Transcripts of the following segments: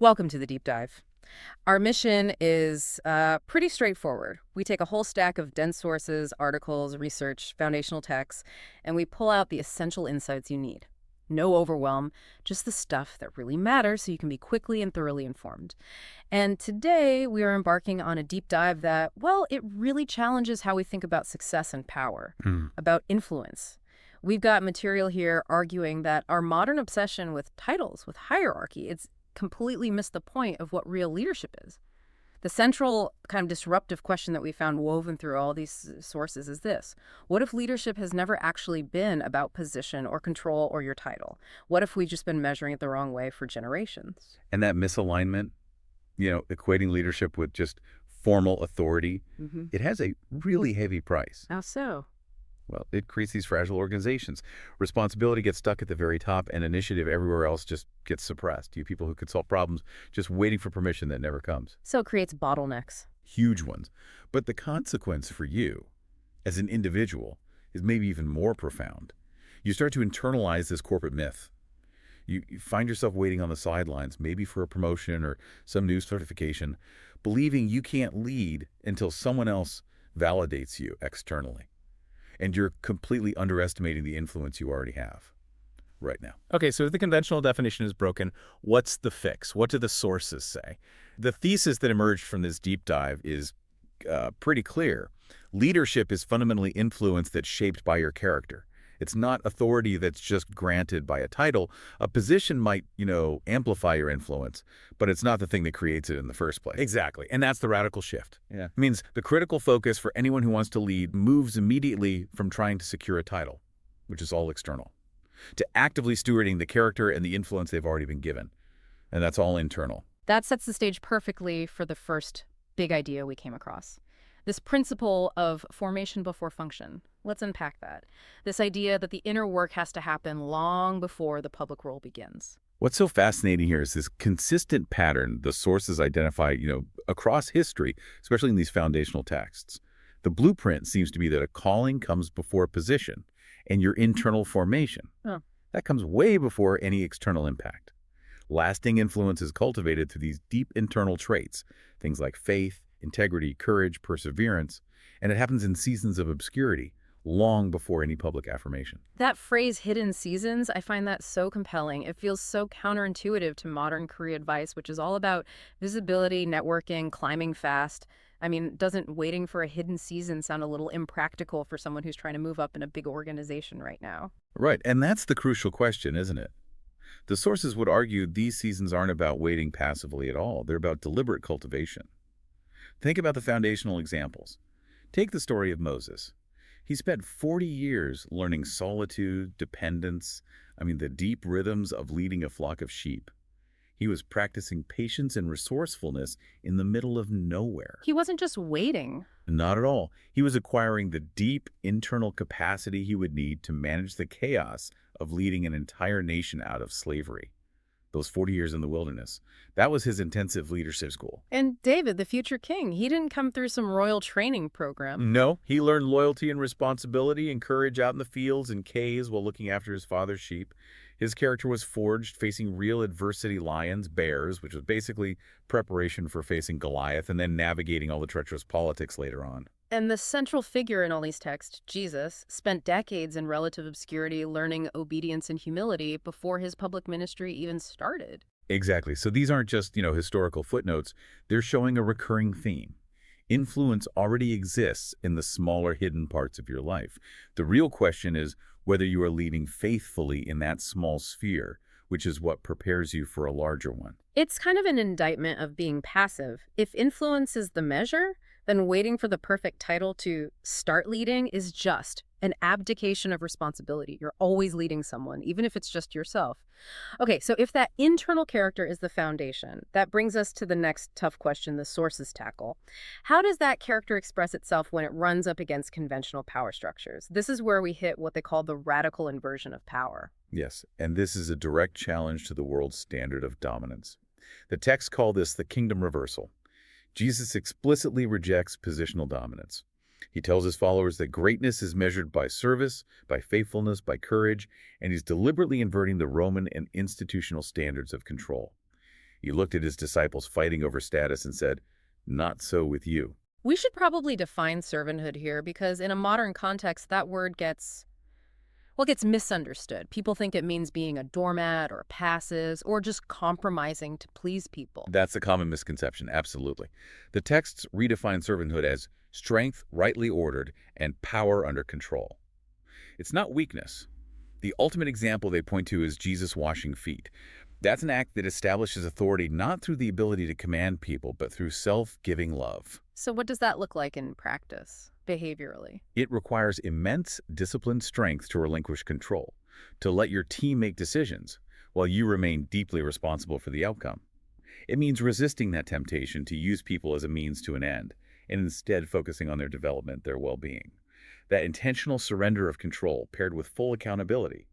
Welcome to the deep dive. Our mission is pretty straightforward. We take a whole stack of dense sources, articles, research, foundational texts, and we pull out the essential insights you need. No overwhelm, just the stuff that really matters so you can be quickly and thoroughly informed. And today we are embarking on a deep dive that, well, it really challenges how we think about success and power, about influence. We've got material here arguing that our modern obsession with titles, with hierarchy, it's completely missed the point of what real leadership is. The central kind of disruptive question that we found woven through all these sources is this. What if leadership has never actually been about position or control or your title? What if we've just been measuring it the wrong way for generations? And that misalignment, equating leadership with just formal authority, it has a really heavy price. How so? Well, it creates these fragile organizations. Responsibility gets stuck at the very top, and initiative everywhere else just gets suppressed. You people who could solve problems just waiting for permission that never comes. So it creates bottlenecks. Huge ones. But the consequence for you as an individual is maybe even more profound. You start to internalize this corporate myth. You find yourself waiting on the sidelines, maybe for a promotion or some new certification, believing you can't lead until someone else validates you externally. And you're completely underestimating the influence you already have right now. Okay, so if the conventional definition is broken, what's the fix? What do the sources say? The thesis that emerged from this deep dive is pretty clear. Leadership is fundamentally influence that's shaped by your character. It's not authority that's just granted by a title. A position might, amplify your influence, but it's not the thing that creates it in the first place. Exactly, and that's the radical shift. Yeah. It means the critical focus for anyone who wants to lead moves immediately from trying to secure a title, which is all external, to actively stewarding the character and the influence they've already been given. And that's all internal. That sets the stage perfectly for the first big idea we came across. This principle of formation before function. Let's unpack that. This idea that the inner work has to happen long before the public role begins. What's so fascinating here is this consistent pattern the sources identify, across history, especially in these foundational texts. The blueprint seems to be that a calling comes before a position and your internal formation. Oh. That comes way before any external impact. Lasting influence is cultivated through these deep internal traits, things like faith, integrity, courage, perseverance, and it happens in seasons of obscurity, long before any public affirmation. That phrase, hidden seasons, I find that so compelling. It feels so counterintuitive to modern career advice, which is all about visibility, networking, climbing fast. I mean, doesn't waiting for a hidden season sound a little impractical for someone who's trying to move up in a big organization right now? Right, and that's the crucial question, isn't it? The sources would argue these seasons aren't about waiting passively at all. They're about deliberate cultivation. Think about the foundational examples. Take the story of Moses. He spent 40 years learning solitude, dependence, the deep rhythms of leading a flock of sheep. He was practicing patience and resourcefulness in the middle of nowhere. He wasn't just waiting. Not at all. He was acquiring the deep internal capacity he would need to manage the chaos of leading an entire nation out of slavery. Those 40 years in the wilderness. That was his intensive leadership school. And David, the future king, he didn't come through some royal training program. No, he learned loyalty and responsibility and courage out in the fields and caves while looking after his father's sheep. His character was forged facing real adversity, lions, bears, which was basically preparation for facing Goliath and then navigating all the treacherous politics later on. And the central figure in all these texts, Jesus, spent decades in relative obscurity learning obedience and humility before his public ministry even started. Exactly. So these aren't just, historical footnotes. They're showing a recurring theme. Influence already exists in the smaller hidden parts of your life. The real question is whether you are leading faithfully in that small sphere, which is what prepares you for a larger one. It's kind of an indictment of being passive. If influence is the measure, then waiting for the perfect title to start leading is just an abdication of responsibility. You're always leading someone, even if it's just yourself. Okay, so if that internal character is the foundation, that brings us to the next tough question the sources tackle. How does that character express itself when it runs up against conventional power structures? This is where we hit what they call the radical inversion of power. Yes, and this is a direct challenge to the world's standard of dominance. The texts call this the kingdom reversal. Jesus explicitly rejects positional dominance. He tells his followers that greatness is measured by service, by faithfulness, by courage, and he's deliberately inverting the Roman and institutional standards of control. He looked at his disciples fighting over status and said, "Not so with you." We should probably define servanthood here because in a modern context, that word gets misunderstood. People think it means being a doormat or passive or just compromising to please people. That's a common misconception, absolutely. The texts redefine servanthood as strength rightly ordered and power under control. It's not weakness. The ultimate example they point to is Jesus washing feet. That's an act that establishes authority not through the ability to command people, but through self-giving love. So what does that look like in practice, behaviorally? It requires immense disciplined strength to relinquish control, to let your team make decisions, while you remain deeply responsible for the outcome. It means resisting that temptation to use people as a means to an end, and instead focusing on their development, their well-being. That intentional surrender of control paired with full accountability,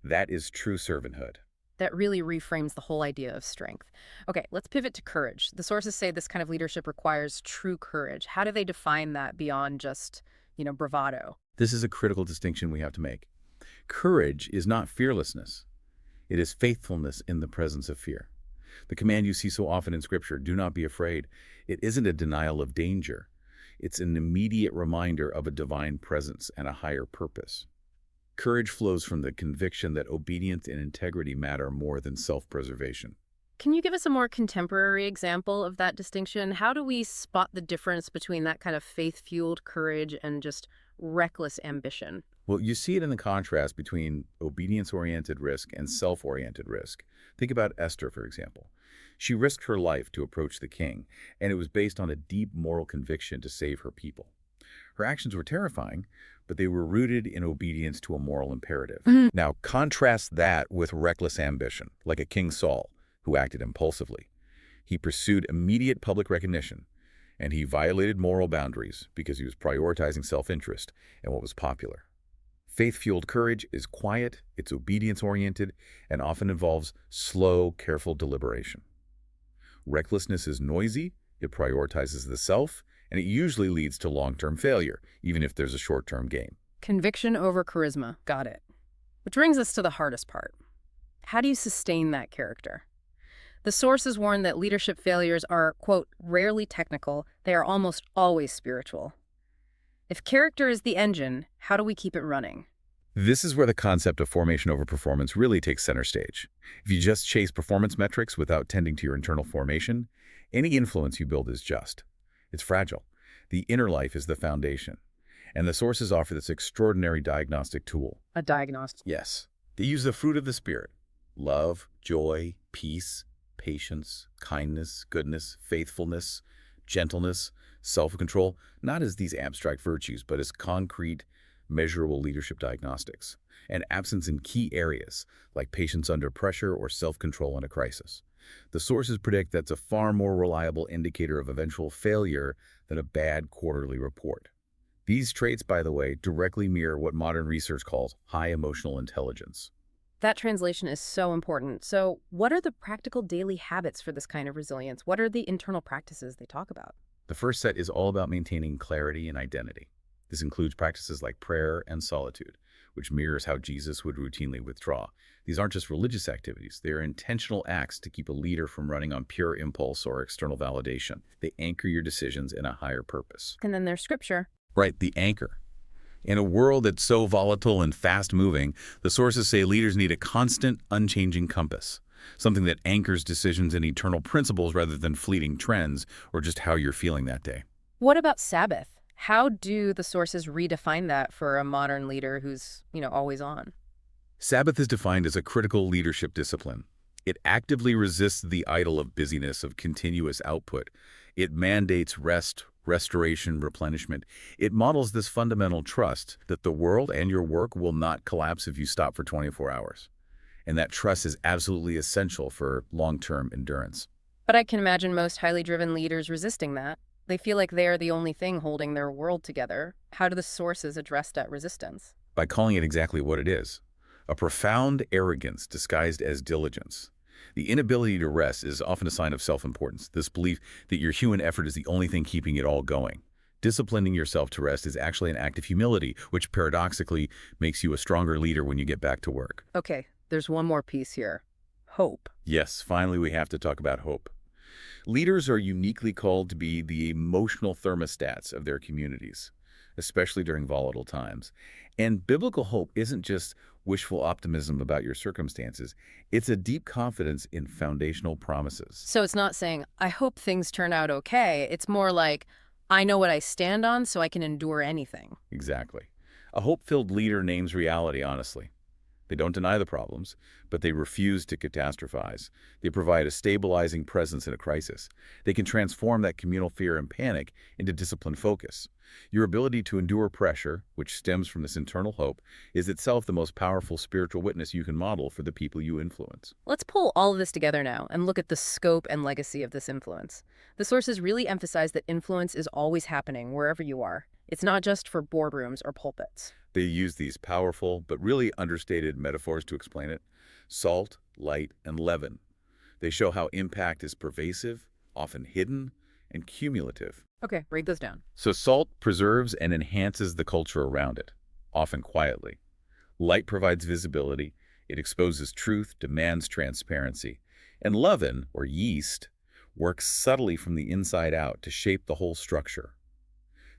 that is true servanthood. That really reframes the whole idea of strength. Okay, let's pivot to courage. The sources say this kind of leadership requires true courage. How do they define that beyond just, bravado? This is a critical distinction we have to make. Courage is not fearlessness. It is faithfulness in the presence of fear. The command you see so often in Scripture, "Do not be afraid," it isn't a denial of danger. It's an immediate reminder of a divine presence and a higher purpose. Courage flows from the conviction that obedience and integrity matter more than self-preservation. Can you give us a more contemporary example of that distinction? How do we spot the difference between that kind of faith-fueled courage and just reckless ambition? Well, you see it in the contrast between obedience-oriented risk and self-oriented risk. Think about Esther, for example. She risked her life to approach the king, and it was based on a deep moral conviction to save her people. Her actions were terrifying, but they were rooted in obedience to a moral imperative. Now, contrast that with reckless ambition, like a King Saul, who acted impulsively. He pursued immediate public recognition, and he violated moral boundaries because he was prioritizing self-interest and what was popular. Faith-fueled courage is quiet, it's obedience-oriented, and often involves slow, careful deliberation. Recklessness is noisy, it prioritizes the self, and it usually leads to long-term failure, even if there's a short-term gain. Conviction over charisma. Got it. Which brings us to the hardest part. How do you sustain that character? The sources warn that leadership failures are, quote, rarely technical, they are almost always spiritual. If character is the engine, how do we keep it running? This is where the concept of formation over performance really takes center stage. If you just chase performance metrics without tending to your internal formation, any influence you build is just. It's fragile. The inner life is the foundation. And the sources offer this extraordinary diagnostic tool. A diagnostic. Yes. They use the fruit of the Spirit. Love, joy, peace, patience, kindness, goodness, faithfulness, gentleness, self-control, not as these abstract virtues, but as concrete, measurable leadership diagnostics. And absence in key areas, like patience under pressure or self-control in a crisis. The sources predict that's a far more reliable indicator of eventual failure than a bad quarterly report. These traits, by the way, directly mirror what modern research calls high emotional intelligence. That translation is so important. So what are the practical daily habits for this kind of resilience? What are the internal practices they talk about? The first set is all about maintaining clarity and identity. This includes practices like prayer and solitude, which mirrors how Jesus would routinely withdraw. These aren't just religious activities. They are intentional acts to keep a leader from running on pure impulse or external validation. They anchor your decisions in a higher purpose. And then there's scripture. Right, the anchor. In a world that's so volatile and fast-moving, the sources say leaders need a constant, unchanging compass, something that anchors decisions in eternal principles rather than fleeting trends or just how you're feeling that day. What about Sabbath? How do the sources redefine that for a modern leader who's, always on? Sabbath is defined as a critical leadership discipline. It actively resists the idol of busyness, of continuous output. It mandates rest, restoration, replenishment. It models this fundamental trust that the world and your work will not collapse if you stop for 24 hours. And that trust is absolutely essential for long-term endurance. But I can imagine most highly driven leaders resisting that. They feel like they are the only thing holding their world together. How do the sources address that resistance? By calling it exactly what it is, a profound arrogance disguised as diligence. The inability to rest is often a sign of self-importance, this belief that your human effort is the only thing keeping it all going. Disciplining yourself to rest is actually an act of humility, which paradoxically makes you a stronger leader when you get back to work. Okay, there's one more piece here. hope. Yes, finally we have to talk about hope. Leaders are uniquely called to be the emotional thermostats of their communities, especially during volatile times. And biblical hope isn't just wishful optimism about your circumstances. It's a deep confidence in foundational promises. So it's not saying, I hope things turn out okay. It's more like, I know what I stand on so I can endure anything. Exactly. A hope-filled leader names reality honestly. They don't deny the problems, but they refuse to catastrophize. They provide a stabilizing presence in a crisis. They can transform that communal fear and panic into disciplined focus. Your ability to endure pressure, which stems from this internal hope, is itself the most powerful spiritual witness you can model for the people you influence. Let's pull all of this together now and look at the scope and legacy of this influence. The sources really emphasize that influence is always happening wherever you are. It's not just for boardrooms or pulpits. They use these powerful but really understated metaphors to explain it. Salt, light, and leaven. They show how impact is pervasive, often hidden, and cumulative. Okay, break those down. So salt preserves and enhances the culture around it, often quietly. Light provides visibility. It exposes truth, demands transparency. And leaven, or yeast, works subtly from the inside out to shape the whole structure.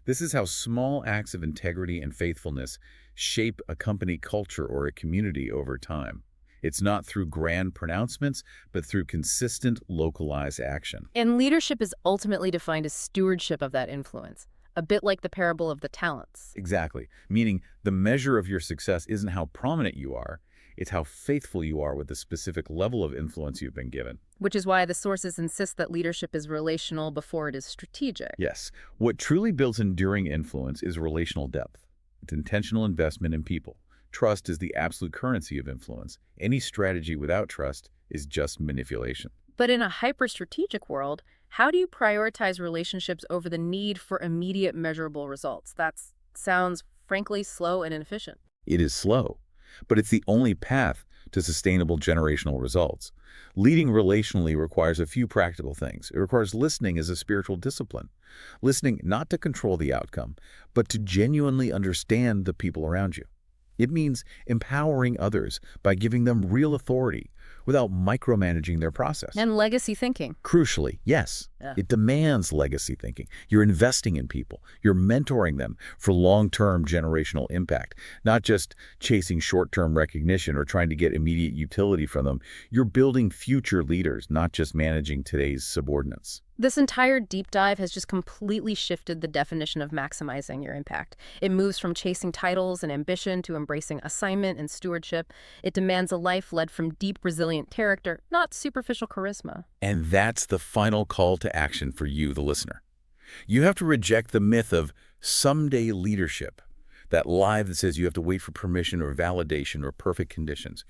This is how small acts of integrity and faithfulness shape a company culture or a community over time. It's not through grand pronouncements, but through consistent, localized action. And leadership is ultimately defined as stewardship of that influence, a bit like the parable of the talents. Exactly. Meaning the measure of your success isn't how prominent you are, it's how faithful you are with the specific level of influence you've been given. Which is why the sources insist that leadership is relational before it is strategic. Yes. What truly builds enduring influence is relational depth. It's intentional investment in people. Trust is the absolute currency of influence. Any strategy without trust is just manipulation. But in a hyper-strategic world, how do you prioritize relationships over the need for immediate measurable results? That sounds, frankly, slow and inefficient. It is slow, but it's the only path to sustainable generational results. Leading relationally requires a few practical things. It requires listening as a spiritual discipline. Listening not to control the outcome, but to genuinely understand the people around you. It means empowering others by giving them real authority without micromanaging their process. And legacy thinking. Crucially, yes, it demands legacy thinking. You're investing in people. You're mentoring them for long-term generational impact, not just chasing short-term recognition or trying to get immediate utility from them. You're building future leaders, not just managing today's subordinates. This entire deep dive has just completely shifted the definition of maximizing your impact. It moves from chasing titles and ambition to embracing assignment and stewardship. It demands a life led from deep, resilient character, not superficial charisma. And that's the final call to action for you, the listener. You have to reject the myth of someday leadership, that lie that says you have to wait for permission or validation or perfect conditions.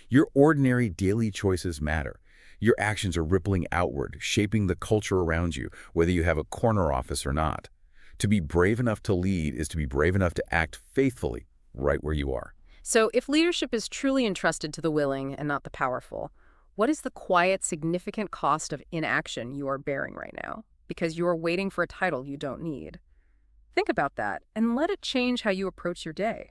Your ordinary daily choices matter. Your actions are rippling outward, shaping the culture around you, whether you have a corner office or not. To be brave enough to lead is to be brave enough to act faithfully right where you are. So if leadership is truly entrusted to the willing and not the powerful, what is the quiet, significant cost of inaction you are bearing right now? Because you are waiting for a title you don't need. Think about that and let it change how you approach your day.